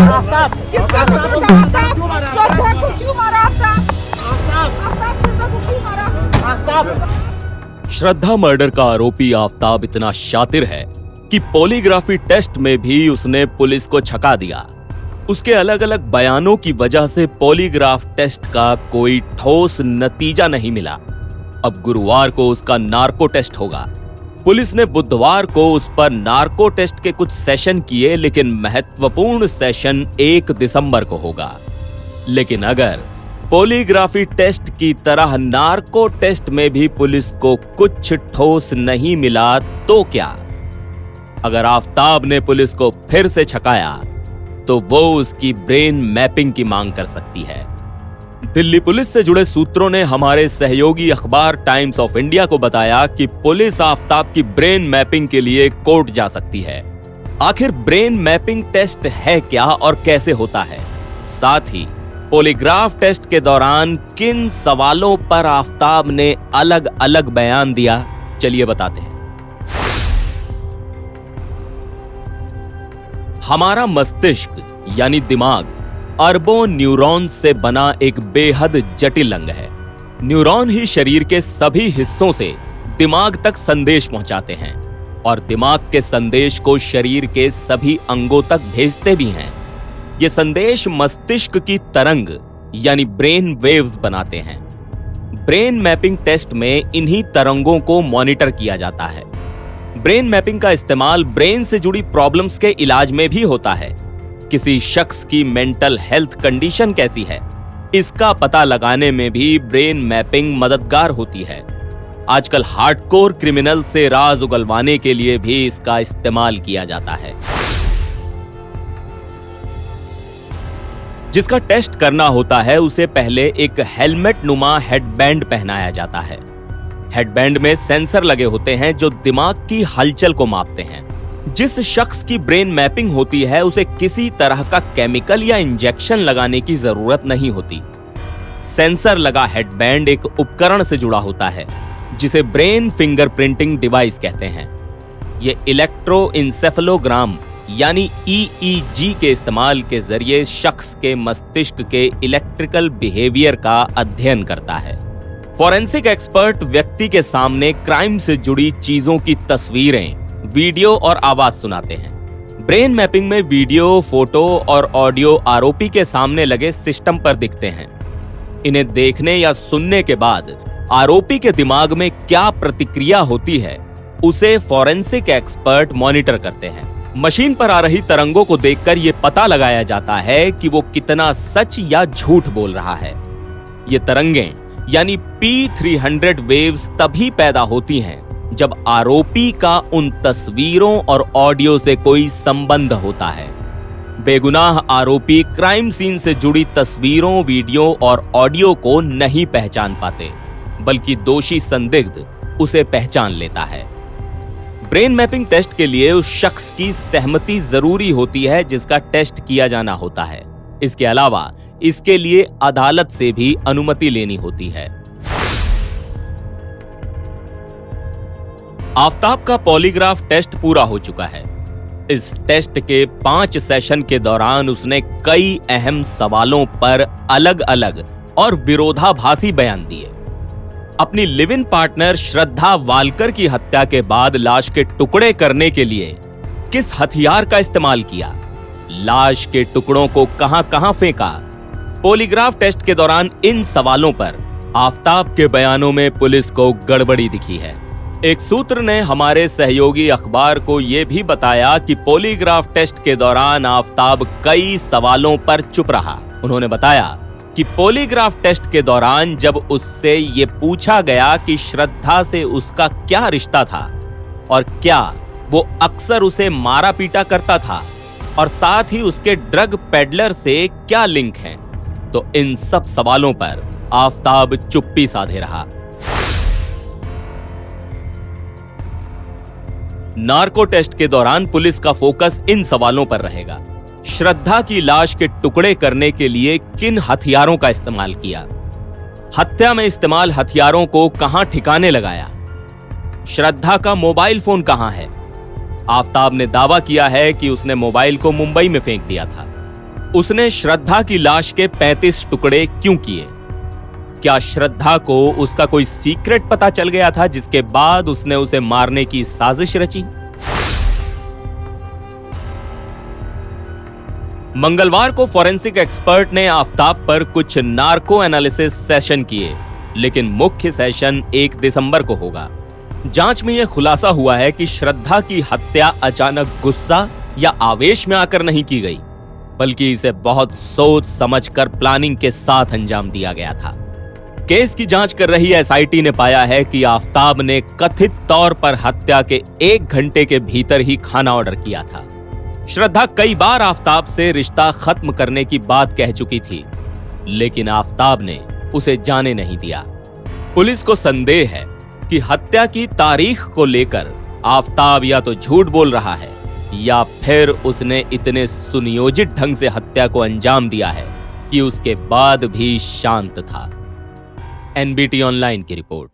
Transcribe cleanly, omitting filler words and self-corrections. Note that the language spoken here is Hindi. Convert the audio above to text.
आफ्ताब, किसका आफ्ताब, कसूर आफ्ताब, था? क्यों मारा? श्रद्धा को क्यों मारा आफ्ताब? आफ्ताब, आफ्ताब श्रद्धा को क्यों मारा? आफ्ताब। श्रद्धा मर्डर का आरोपी आफ्ताब इतना शातिर है कि पॉलीग्राफी टेस्ट में भी उसने पुलिस को छका दिया। उसके अलग अलग बयानों की वजह से पॉलीग्राफ टेस्ट का कोई ठोस नतीजा नहीं मिला। अब गुरुवार को उसका नार्को टेस्ट होगा। पुलिस ने बुधवार को उस पर नार्को टेस्ट के कुछ सेशन किए, लेकिन महत्वपूर्ण सेशन 1 दिसंबर को होगा। लेकिन अगर पॉलीग्राफी टेस्ट की तरह नार्को टेस्ट में भी पुलिस को कुछ ठोस नहीं मिला तो क्या? अगर आफ्ताब ने पुलिस को फिर से छकाया तो वो उसकी ब्रेन मैपिंग की मांग कर सकती है। दिल्ली पुलिस से जुड़े सूत्रों ने हमारे सहयोगी अखबार टाइम्स ऑफ इंडिया को बताया कि पुलिस आफ्ताब की ब्रेन मैपिंग के लिए कोर्ट जा सकती है। आखिर ब्रेन मैपिंग टेस्ट है क्या और कैसे होता है? साथ ही पॉलीग्राफ टेस्ट के दौरान किन सवालों पर आफ्ताब ने अलग अलग बयान दिया, चलिए बताते हैं। हमारा मस्तिष्क यानी दिमाग अरबों न्यूरॉन्स से बना एक बेहद जटिल अंग है। न्यूरॉन ही शरीर के सभी हिस्सों से दिमाग तक संदेश पहुंचाते हैं और दिमाग के संदेश को शरीर के सभी अंगों तक भेजते भी हैं। ये संदेश मस्तिष्क की तरंग यानी ब्रेन वेव्स बनाते हैं। ब्रेन मैपिंग टेस्ट में इन्हीं तरंगों को मॉनिटर किया जाता है। ब्रेन मैपिंग का इस्तेमाल ब्रेन से जुड़ी प्रॉब्लम्स के इलाज में भी होता है। किसी शख्स की मेंटल हेल्थ कंडीशन कैसी है, इसका पता लगाने में भी ब्रेन मैपिंग मददगार होती है। आजकल हार्डकोर क्रिमिनल से राज उगलवाने के लिए भी इसका इस्तेमाल किया जाता है। जिसका टेस्ट करना होता है उसे पहले एक हेलमेट नुमा हेडबैंड पहनाया जाता है। हेडबैंड में सेंसर लगे होते हैं जो दिमाग की हलचल को मापते हैं। जिस शख्स की ब्रेन मैपिंग होती है उसे किसी तरह का केमिकल या इंजेक्शन लगाने की जरूरत नहीं होती। सेंसर लगा हेडबैंड एक उपकरण से जुड़ा होता है जिसे ब्रेन फिंगरप्रिंटिंग डिवाइस कहते हैं। यह इलेक्ट्रोइंसेफेलोग्राम यानी EEG के इस्तेमाल के जरिए शख्स के मस्तिष्क के इलेक्ट्रिकल बिहेवियर का अध्ययन करता है। फॉरेंसिक एक्सपर्ट व्यक्ति के सामने क्राइम से जुड़ी चीजों की तस्वीरें, वीडियो और आवाज सुनाते हैं। ब्रेन मैपिंग में वीडियो, फोटो और ऑडियो आरोपी के सामने लगे सिस्टम पर दिखते हैं। इन्हें देखने या सुनने के बाद आरोपी के दिमाग में क्या प्रतिक्रिया होती है उसे फॉरेंसिक एक्सपर्ट मॉनिटर करते हैं। मशीन पर आ रही तरंगों को देखकर यह पता लगाया जाता है कि वो कितना सच या झूठ बोल रहा है। ये तरंगें यानी P300 वेव्स तभी पैदा होती हैं जब आरोपी का उन तस्वीरों और ऑडियो से कोई संबंध होता है। बेगुनाह आरोपी क्राइम सीन से जुड़ी तस्वीरों, वीडियो और ऑडियो को नहीं पहचान पाते, बल्कि दोषी संदिग्ध उसे पहचान लेता है। ब्रेन मैपिंग टेस्ट के लिए उस शख्स की सहमति जरूरी होती है जिसका टेस्ट किया जाना होता है। इसके अलावा इसके लिए अदालत से भी अनुमति लेनी होती है। आफ्ताब का पॉलीग्राफ टेस्ट पूरा हो चुका है। इस टेस्ट के 5 सेशन के दौरान उसने कई अहम सवालों पर अलग अलग और विरोधाभासी बयान दिए। अपनी live in partner Shraddha Walker की हत्या के बाद लाश के टुकड़े करने के लिए किस हथियार का इस्तेमाल किया, लाश के टुकड़ों को कहां कहां फेंका। पॉलीग्राफ टेस्ट के दौरान इन सवालों पर आफ्ताब के बयानों में पुलिस को गड़बड़ी दिखी है। एक सूत्र ने हमारे सहयोगी अखबार को यह भी बताया कि पॉलीग्राफ टेस्ट के दौरान आफ्ताब कई सवालों पर चुप रहा। उन्होंने बताया कि पॉलीग्राफ टेस्ट के दौरान जब उससे ये पूछा गया कि श्रद्धा से उसका क्या रिश्ता था और क्या वो अक्सर उसे मारा पीटा करता था और साथ ही उसके ड्रग पेडलर से क्या लिंक हैं, तो इन सब सवालों पर आफ्ताब चुप्पी साधे रहा। नार्को टेस्ट के दौरान पुलिस का फोकस इन सवालों पर रहेगा। श्रद्धा की लाश के टुकड़े करने के लिए किन हथियारों का इस्तेमाल किया, हत्या में इस्तेमाल हथियारों को कहां ठिकाने लगाया, श्रद्धा का मोबाइल फोन कहां है। आफ्ताब ने दावा किया है कि उसने मोबाइल को मुंबई में फेंक दिया था। उसने श्रद्धा की लाश के 35 टुकड़े क्यों किए? क्या श्रद्धा को उसका कोई सीक्रेट पता चल गया था जिसके बाद उसने उसे मारने की साजिश रची? मंगलवार को फॉरेंसिक एक्सपर्ट ने आफताब पर कुछ नार्को एनालिसिस सेशन किए, लेकिन मुख्य सेशन 1 दिसंबर को होगा। जांच में यह खुलासा हुआ है कि श्रद्धा की हत्या अचानक गुस्सा या आवेश में आकर नहीं की गई, बल्कि इसे बहुत सोच समझकर प्लानिंग के साथ अंजाम दिया गया था। केस की जांच कर रही एसआईटी ने पाया है कि आफताब ने कथित तौर पर हत्या के 1 घंटे के भीतर ही खाना ऑर्डर किया था। श्रद्धा कई बार आफताब से रिश्ता खत्म करने की बात कह चुकी थी, लेकिन आफताब ने उसे जाने नहीं दिया। पुलिस को संदेह है कि हत्या की तारीख को लेकर आफताब या तो झूठ बोल रहा है या फिर उसने इतने सुनियोजित ढंग से हत्या को अंजाम दिया है कि उसके बाद भी शांत था। एनबीटी ऑनलाइन की रिपोर्ट।